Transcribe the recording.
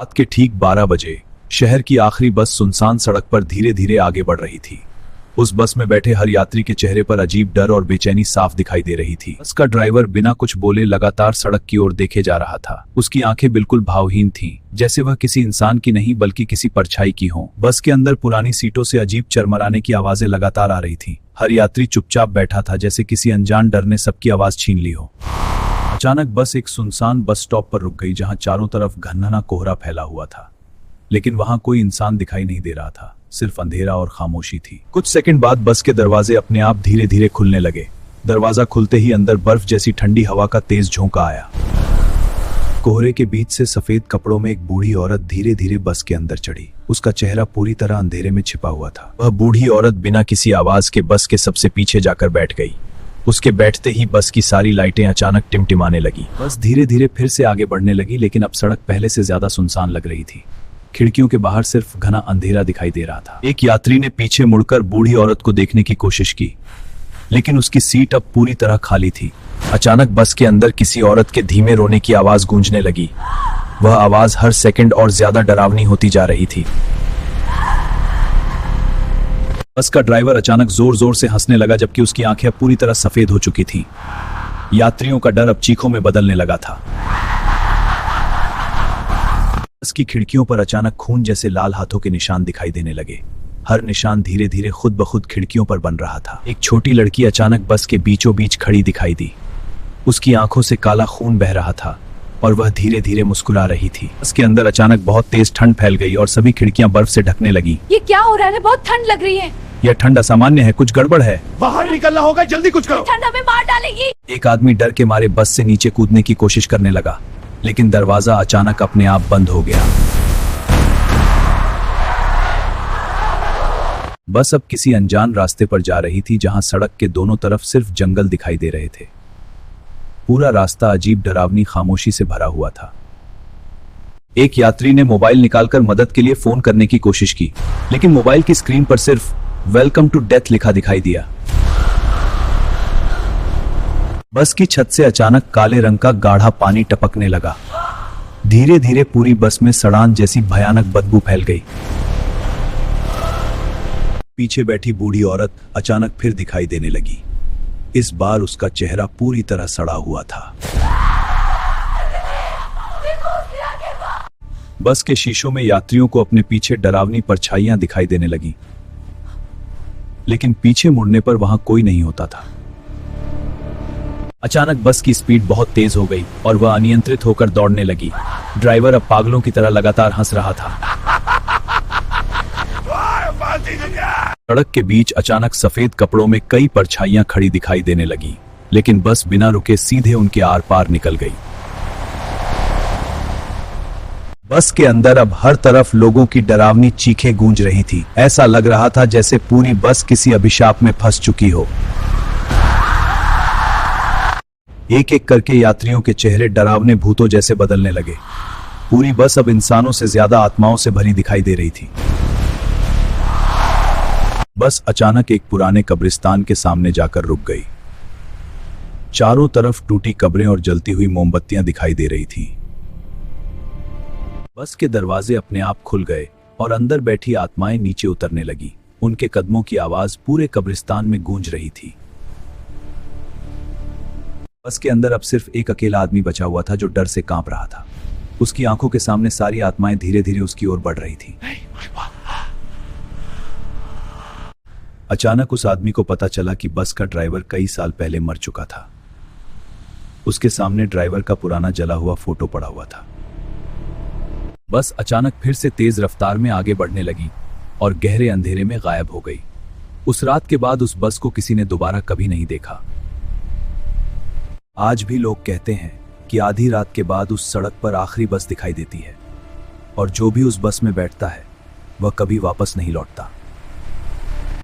रात के ठीक 12 बजे शहर की आखिरी बस सुनसान सड़क पर धीरे धीरे आगे बढ़ रही थी। उस बस में बैठे हर यात्री के चेहरे पर अजीब डर और बेचैनी साफ दिखाई दे रही थी। बस का ड्राइवर बिना कुछ बोले लगातार सड़क की ओर देखे जा रहा था। उसकी आंखें बिल्कुल भावहीन थीं, जैसे वह किसी इंसान की नहीं बल्कि किसी परछाई की हों। बस के अंदर पुरानी सीटों से अजीब चरमराने की आवाजें लगातार आ रही थीं। हर यात्री चुपचाप बैठा था, जैसे किसी अनजान डर ने सबकी आवाज छीन ली हो। अचानक बस एक सुनसान बस स्टॉप पर रुक गई, जहां चारों तरफ घना कोहरा फैला हुआ था, लेकिन वहां कोई इंसान दिखाई नहीं दे रहा था। सिर्फ अंधेरा और खामोशी थी। कुछ सेकंड बाद बस के दरवाजे अपने आप धीरे धीरे खुलने लगे। दरवाजा खुलते ही अंदर बर्फ जैसी ठंडी हवा का तेज झोंका आया। कोहरे के बीच से सफेद कपड़ों में एक बूढ़ी औरत धीरे धीरे बस के अंदर चढ़ी। उसका चेहरा पूरी तरह अंधेरे में छिपा हुआ था। वह बूढ़ी औरत बिना किसी आवाज के बस के सबसे पीछे जाकर बैठ गई। उसके बैठते ही बस की सारी लाइटें अचानक टिमटिमाने लगी। बस धीरे धीरे फिर से आगे बढ़ने लगी, लेकिन अब सड़क पहले से ज्यादा सुनसान लग रही थी। खिड़कियों के बाहर सिर्फ घना अंधेरा दिखाई दे रहा था। एक यात्री ने पीछे मुड़कर बूढ़ी औरत को देखने की कोशिश की, लेकिन उसकी सीट अब पूरी तरह खाली थी। अचानक बस के अंदर किसी औरत के धीमे रोने की आवाज गूंजने लगी। वह आवाज हर सेकंड और ज्यादा डरावनी होती जा रही थी। बस का ड्राइवर अचानक जोर जोर से हंसने लगा, जबकि उसकी आंखें अब पूरी तरह सफेद हो चुकी थीं। यात्रियों का डर अब चीखों में बदलने लगा था। बस की खिड़कियों पर अचानक खून जैसे लाल हाथों के निशान दिखाई देने लगे। हर निशान धीरे धीरे खुद ब खुद खिड़कियों पर बन रहा था। एक छोटी लड़की अचानक बस के बीचों बीच खड़ी दिखाई दी। उसकी आंखों से काला खून बह रहा था और वह धीरे धीरे मुस्कुरा रही थी। बस के अंदर अचानक बहुत तेज ठंड फैल गई और सभी खिड़कियां बर्फ से ढकने लगी। ये क्या हो रहा है? बहुत ठंड लग रही है। यह ठंड असामान्य है, कुछ गड़बड़ है। बाहर निकलना होगा, जल्दी कुछ करो। ठंड हमें मार डालेगी। एक आदमी डर के मारे बस से नीचे कूदने की कोशिश करने लगा, लेकिन दरवाजा अचानक अपने आप बंद हो गया। बस अब किसी अनजान रास्ते पर जा रही थी, जहां सड़क के दोनों तरफ सिर्फ जंगल दिखाई दे रहे थे। पूरा रास्ता अजीब डरावनी खामोशी से भरा हुआ था। एक यात्री ने मोबाइल निकालकर मदद के लिए फोन करने की कोशिश की, लेकिन मोबाइल की स्क्रीन पर सिर्फ वेलकम टू डेथ लिखा दिखाई दिया। बस की छत से अचानक काले रंग का गाढ़ा पानी टपकने लगा। धीरे धीरे पूरी बस में सड़ान जैसी भयानक बदबू फैल गई। पीछे बैठी बूढ़ी औरत अचानक फिर दिखाई देने लगी। इस बार उसका चेहरा पूरी तरह सड़ा हुआ था। बस के शीशों में यात्रियों को अपने पीछे डरावनी परछाइयां दिखाई देने लगी, लेकिन पीछे मुड़ने पर वहां कोई नहीं होता था। अचानक बस की स्पीड बहुत तेज हो गई और वह अनियंत्रित होकर दौड़ने लगी। ड्राइवर अब पागलों की तरह लगातार हंस रहा था। सड़क के बीच अचानक सफेद कपड़ों में कई परछाइयां खड़ी दिखाई देने लगी, लेकिन बस बिना रुके सीधे उनके आर पार निकल गई। बस के अंदर अब हर तरफ लोगों की डरावनी चीखें गूंज रही थी। ऐसा लग रहा था जैसे पूरी बस किसी अभिशाप में फंस चुकी हो। एक एक करके यात्रियों के चेहरे डरावने भूतों जैसे बदलने लगे। पूरी बस अब इंसानों से ज्यादा आत्माओं से भरी दिखाई दे रही थी। बस अचानक एक पुराने कब्रिस्तान के सामने जाकर रुक गई। चारों तरफ टूटी कब्रें और जलती हुई मोमबत्तियां दिखाई दे रही थीं। बस के दरवाजे अपने आप खुल गए और अंदर बैठी आत्माएं नीचे उतरने लगी। उनके कदमों की आवाज पूरे कब्रिस्तान में गूंज रही थी। बस के अंदर अब सिर्फ एक अकेला आदमी बचा हुआ था, जो डर से कांप रहा था। उसकी आंखों के सामने सारी आत्माएं धीरे धीरे उसकी ओर बढ़ रही थीं। अचानक उस आदमी को पता चला कि बस का ड्राइवर कई साल पहले मर चुका था। उसके सामने ड्राइवर का पुराना जला हुआ फोटो पड़ा हुआ था। बस अचानक फिर से तेज रफ्तार में आगे बढ़ने लगी और गहरे अंधेरे में गायब हो गई। उस रात के बाद उस बस को किसी ने दोबारा कभी नहीं देखा। आज भी लोग कहते हैं कि आधी रात के बाद उस सड़क पर आखिरी बस दिखाई देती है, और जो भी उस बस में बैठता है वह कभी वापस नहीं लौटता।